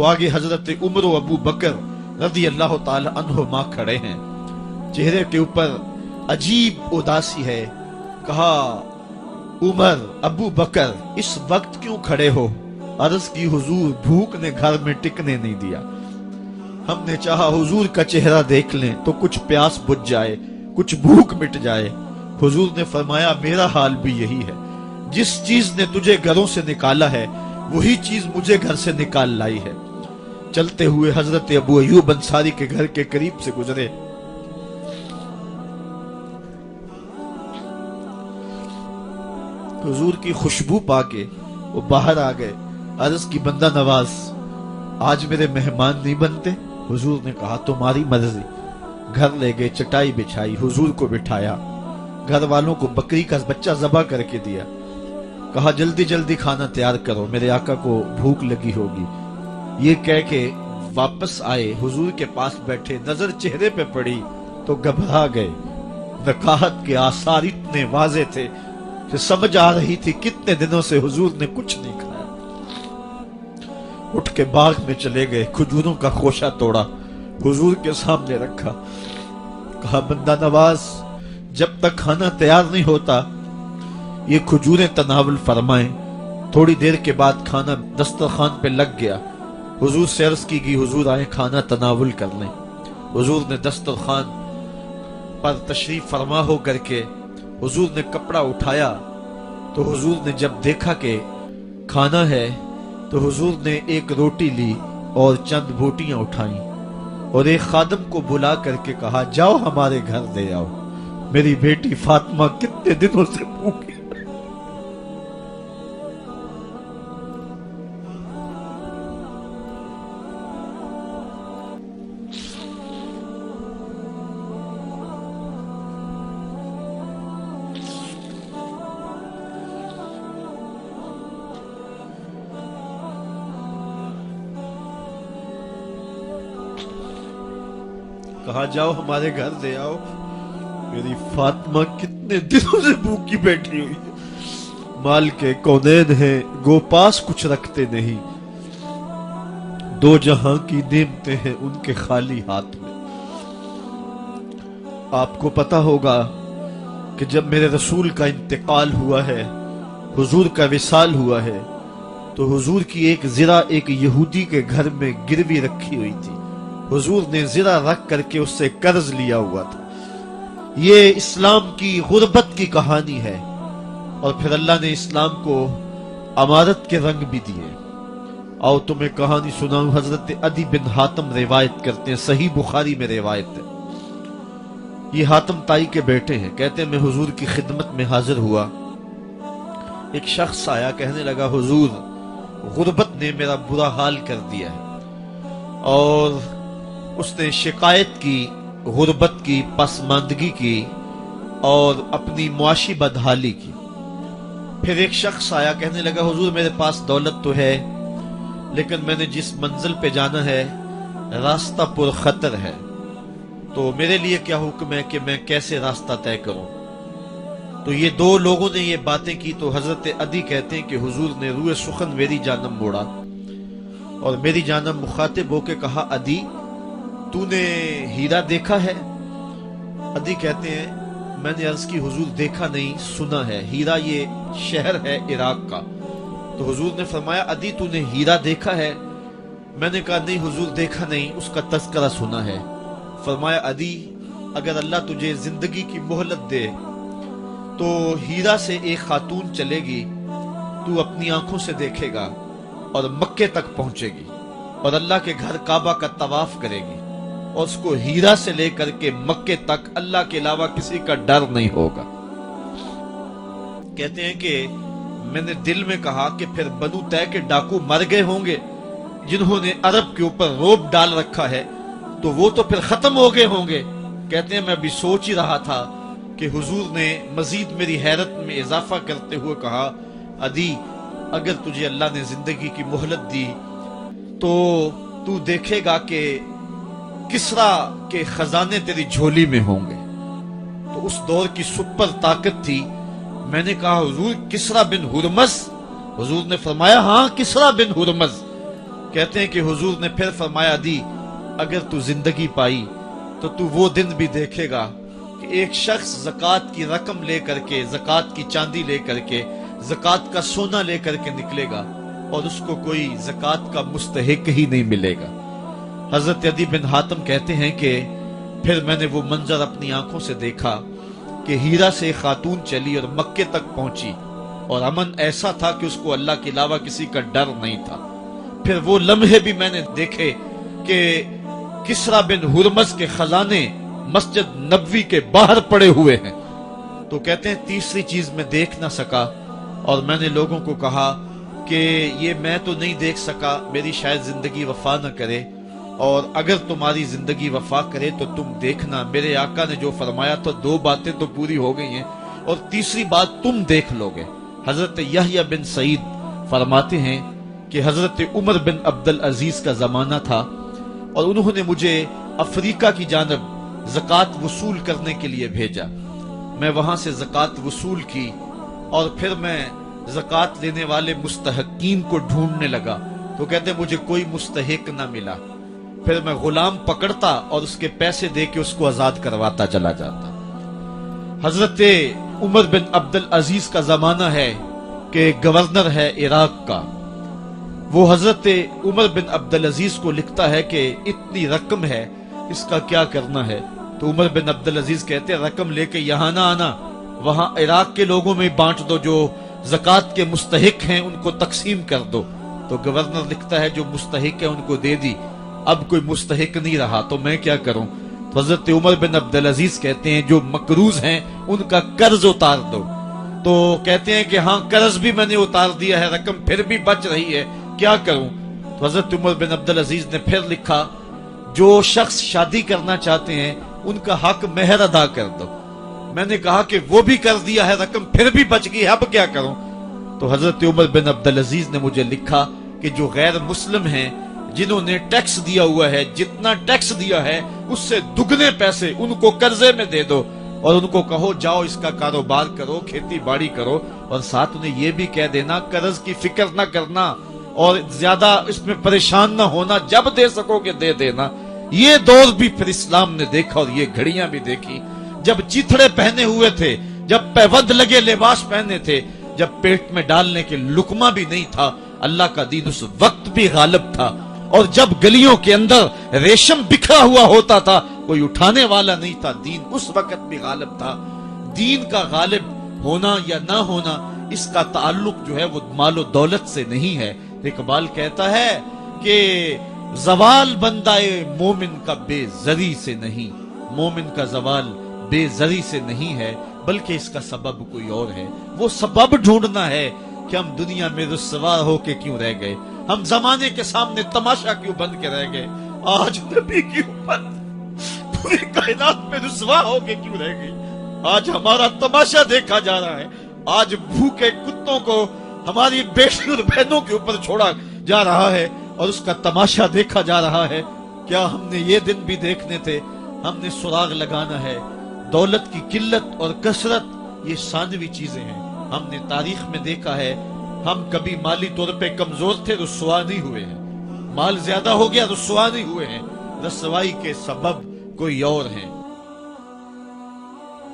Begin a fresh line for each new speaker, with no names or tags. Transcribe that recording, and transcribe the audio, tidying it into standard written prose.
تو آگے حضرت عمر و ابو بکر رضی اللہ تعالی عنہما کھڑے ہیں، چہرے کے اوپر عجیب اداسی ہے۔ کہا عمر ابو بکر اس وقت کیوں کھڑے ہو؟ عرض کی حضور بھوک نے گھر میں ٹکنے نہیں دیا، ہم نے چاہا حضور کا چہرہ دیکھ لیں تو کچھ پیاس بجھ جائے، کچھ بھوک مٹ جائے۔ حضور نے فرمایا میرا حال بھی یہی ہے، جس چیز نے تجھے گھروں سے نکالا ہے وہی چیز مجھے گھر سے نکال لائی ہے۔ چلتے ہوئے حضرت ابو ایوب انصاری کے گھر کے قریب سے گزرے، حضور کی خوشبو پا کے وہ باہر آ گئے۔ عرض کی بندہ نواز آج میرے مہمان نہیں بنتے؟ حضور نے کہا تمہاری مرضی۔ گھر لے گئے، چٹائی بچھائی، حضور کو بٹھایا، گھر والوں کو بکری کا بچہ ذبح کر کے دیا، کہا جلدی جلدی کھانا تیار کرو، میرے آقا کو بھوک لگی ہوگی۔ یہ کہہ کے واپس آئے، حضور کے پاس بیٹھے، نظر چہرے پہ پڑی تو گھبرا گئے۔ نکاحت کے آثار اتنے واضح تھے کہ سمجھ آ رہی تھی کتنے دنوں سے حضور نے کچھ نہیں کھایا۔ اٹھ کے باغ میں چلے گئے، کھجوروں کا خوشہ توڑا، حضور کے سامنے رکھا، کہا بندہ نواز جب تک کھانا تیار نہیں ہوتا یہ کھجوریں تناول فرمائیں۔ تھوڑی دیر کے بعد کھانا دسترخوان پہ لگ گیا، حضور سے عرض کی گئی حضور آئیں کھانا تناول کر لیں۔ حضور نے دسترخوان پر تشریف فرما ہو کر کے حضور نے کپڑا اٹھایا تو حضور نے جب دیکھا کہ کھانا ہے تو حضور نے ایک روٹی لی اور چند بوٹیاں اٹھائیں اور ایک خادم کو بلا کر کے کہا جاؤ ہمارے گھر دے آؤ، میری بیٹی فاطمہ کتنے دنوں سے بھوکی۔ کہا جاؤ ہمارے گھر دے آؤ، میری فاطمہ کتنے دنوں سے بھوکی بیٹھی ہوئی ہے۔ مال کے کونین ہیں گو پاس کچھ رکھتے نہیں، دو جہاں کی نعمتیں ہیں ان کے خالی ہاتھ میں۔ آپ کو پتا ہوگا کہ جب میرے رسول کا انتقال ہوا ہے، حضور کا وصال ہوا ہے، تو حضور کی ایک زرہ ایک یہودی کے گھر میں گروی رکھی ہوئی تھی۔ حضور نے زرہ رکھ کر کے اس سے قرض لیا ہوا تھا۔ یہ اسلام کی غربت کی کہانی ہے، اور پھر اللہ نے اسلام کو امارت کے رنگ بھی دیے۔ آؤ تمہیں کہانی سناؤں۔ حضرت عدی بن حاتم روایت کرتے ہیں، صحیح بخاری میں روایت ہے۔ یہ حاتم تائی کے بیٹے ہیں، کہتے ہیں میں حضور کی خدمت میں حاضر ہوا، ایک شخص آیا، کہنے لگا حضور غربت نے میرا برا حال کر دیا ہے، اور اس نے شکایت کی غربت کی، پسماندگی کی اور اپنی معاشی بدحالی کی۔ پھر ایک شخص آیا، کہنے لگا حضور میرے پاس دولت تو ہے لیکن میں نے جس منزل پہ جانا ہے راستہ پر خطر ہے، تو میرے لیے کیا حکم ہے کہ میں کیسے راستہ طے کروں؟ تو یہ دو لوگوں نے یہ باتیں کی تو حضرت عدی کہتے ہیں کہ حضور نے روئے سخن میری جانب موڑا اور میری جانب مخاطب ہو کے کہا عدی تو نے ہیرا دیکھا ہے؟ عدی کہتے ہیں میں نے عرض کی حضور دیکھا نہیں، سنا ہے۔ ہیرا یہ شہر ہے عراق کا۔ تو حضور نے فرمایا عدی تو نے ہیرا دیکھا ہے؟ میں نے کہا نہیں حضور دیکھا نہیں، اس کا تذکرہ سنا ہے۔ فرمایا عدی اگر اللہ تجھے زندگی کی مہلت دے تو ہیرا سے ایک خاتون چلے گی، تو اپنی آنکھوں سے دیکھے گا اور مکے تک پہنچے گی اور اللہ کے گھر کعبہ کا طواف کرے گی، اور اس کو ہیرا سے لے کر کے مکے تک اللہ کے علاوہ کسی کا ڈر نہیں ہوگا۔ کہتے ہیں کہ میں نے دل میں کہا کہ پھر بنو طے کے ڈاکو مر گئے ہوں گے جنہوں نے عرب کے اوپر روب ڈال رکھا ہے، تو وہ تو پھر ختم ہو گئے ہوں گے۔ کہتے ہیں میں بھی سوچ ہی رہا تھا کہ حضور نے مزید میری حیرت میں اضافہ کرتے ہوئے کہا عدی اگر تجھے اللہ نے زندگی کی مہلت دی تو تو دیکھے گا کہ کسرا کے خزانے تیری جھولی میں ہوں گے۔ تو اس دور کی سپر طاقت تھی۔ میں نے کہا حضور کسرا بن ہرمز؟ حضور نے فرمایا ہاں کسرا بن ہرمز۔ کہتے ہیں کہ حضور نے پھر فرمایا دی اگر تو زندگی پائی تو تو وہ دن بھی دیکھے گا کہ ایک شخص زکوٰۃ کی رقم لے کر کے، زکوٰۃ کی چاندی لے کر کے، زکوٰۃ کا سونا لے کر کے نکلے گا اور اس کو کوئی زکوٰۃ کا مستحق ہی نہیں ملے گا۔ حضرت عدی بن حاتم کہتے ہیں کہ پھر میں نے وہ منظر اپنی آنکھوں سے دیکھا کہ ہیرا سے ایک خاتون چلی اور مکے تک پہنچی، اور امن ایسا تھا کہ اس کو اللہ کے علاوہ کسی کا ڈر نہیں تھا۔ پھر وہ لمحے بھی میں نے دیکھے کہ کسرا بن ہرمز کے خزانے مسجد نبوی کے باہر پڑے ہوئے ہیں۔ تو کہتے ہیں تیسری چیز میں دیکھ نہ سکا، اور میں نے لوگوں کو کہا کہ یہ میں تو نہیں دیکھ سکا، میری شاید زندگی وفا نہ کرے، اور اگر تمہاری زندگی وفا کرے تو تم دیکھنا میرے آقا نے جو فرمایا تو دو باتیں تو پوری ہو گئی ہیں، اور تیسری بات تم دیکھ لو گے۔ حضرت یحییٰ بن سعید فرماتے ہیں کہ حضرت عمر بن عبدالعزیز کا زمانہ تھا، اور انہوں نے مجھے افریقہ کی جانب زکوٰۃ وصول کرنے کے لیے بھیجا۔ میں وہاں سے زکوٰۃ وصول کی، اور پھر میں زکوٰۃ لینے والے مستحقین کو ڈھونڈنے لگا، تو کہتے مجھے کوئی مستحق نہ ملا۔ پھر میں غلام پکڑتا اور اس کے پیسے دے کے اس کو آزاد کرواتا چلا جاتا۔ حضرت عمر بن عبدالعزیز کا زمانہ ہے کہ گورنر ہے عراق کا، وہ حضرت عمر بن عبدالعزیز کو لکھتا ہے کہ اتنی رقم ہے، اس کا کیا کرنا ہے؟ تو عمر بن عبدالعزیز کہتے ہیں رقم لے کے یہاں نہ آنا، وہاں عراق کے لوگوں میں بانٹ دو، جو زکوٰۃ کے مستحق ہیں ان کو تقسیم کر دو۔ تو گورنر لکھتا ہے جو مستحق ہے ان کو دے دی، اب کوئی مستحق نہیں رہا تو میں کیا کروں؟ تو حضرت عمر بن عبدالعزیز کہتے ہیں جو مقروض ہیں ان کا قرض اتار دو۔ تو کہتے ہیں کہ ہاں قرض بھی میں نے اتار دیا ہے، رقم پھر بھی بچ رہی ہے، کیا کروں؟ تو حضرت عمر بن عبدالعزیز نے پھر لکھا جو شخص شادی کرنا چاہتے ہیں ان کا حق مہر ادا کر دو۔ میں نے کہا کہ وہ بھی کر دیا ہے، رقم پھر بھی بچ گئی، اب کیا کروں؟ تو حضرت عمر بن عبدالعزیز نے مجھے لکھا کہ جو غیر مسلم ہیں جنہوں نے ٹیکس دیا ہوا ہے، جتنا ٹیکس دیا ہے اس سے دگنے پیسے ان کو قرضے میں دے دو، اور ان کو کہو جاؤ اس کا کاروبار کرو، کھیتی باڑی کرو، اور ساتھ انہیں یہ بھی کہہ دینا قرض کی فکر نہ کرنا اور زیادہ اس میں پریشان نہ ہونا، جب دے سکو گے دے دینا۔ یہ دور بھی پھر اسلام نے دیکھا اور یہ گھڑیاں بھی دیکھی، جب چیتھڑے پہنے ہوئے تھے، جب پیوند لگے لباس پہنے تھے، جب پیٹ میں ڈالنے کے لقمہ بھی نہیں تھا، اللہ کا دین اس وقت بھی غالب تھا، اور جب گلیوں کے اندر ریشم بکھرا ہوا ہوتا تھا کوئی اٹھانے والا نہیں تھا، دین اس وقت بھی غالب تھا۔ دین کا غالب ہونا یا نہ ہونا اس کا تعلق جو ہے وہ مال و دولت سے نہیں ہے۔ اقبال کہتا ہے کہ زوال بندہ مومن کا بے زری سے نہیں، مومن کا زوال بے زری سے نہیں ہے بلکہ اس کا سبب کوئی اور ہے۔ وہ سبب ڈھونڈنا ہے کہ ہم دنیا میں رسوا ہو کے کیوں رہ گئے، ہم زمانے کے سامنے تماشا کیوں بن کے رہ گئے، آج نبی کی امت پوری کائنات میں رسوا ہو کے کیوں رہ گئی، آج ہمارا تماشا دیکھا جا رہا ہے، آج بھوکے کتوں کو ہماری بیٹی اور بہنوں کے اوپر چھوڑا جا رہا ہے اور اس کا تماشا دیکھا جا رہا ہے۔ کیا ہم نے یہ دن بھی دیکھنے تھے؟ ہم نے سراغ لگانا ہے۔ دولت کی قلت اور کثرت یہ ثانوی چیزیں ہیں، ہم نے تاریخ میں دیکھا ہے، ہم کبھی مالی طور پہ کمزور تھے، رسوا نہیں ہوئے ہیں، مال زیادہ ہو گیا رسوا نہیں ہوئے ہیں، رسوائی کے سبب کوئی اور ہیں۔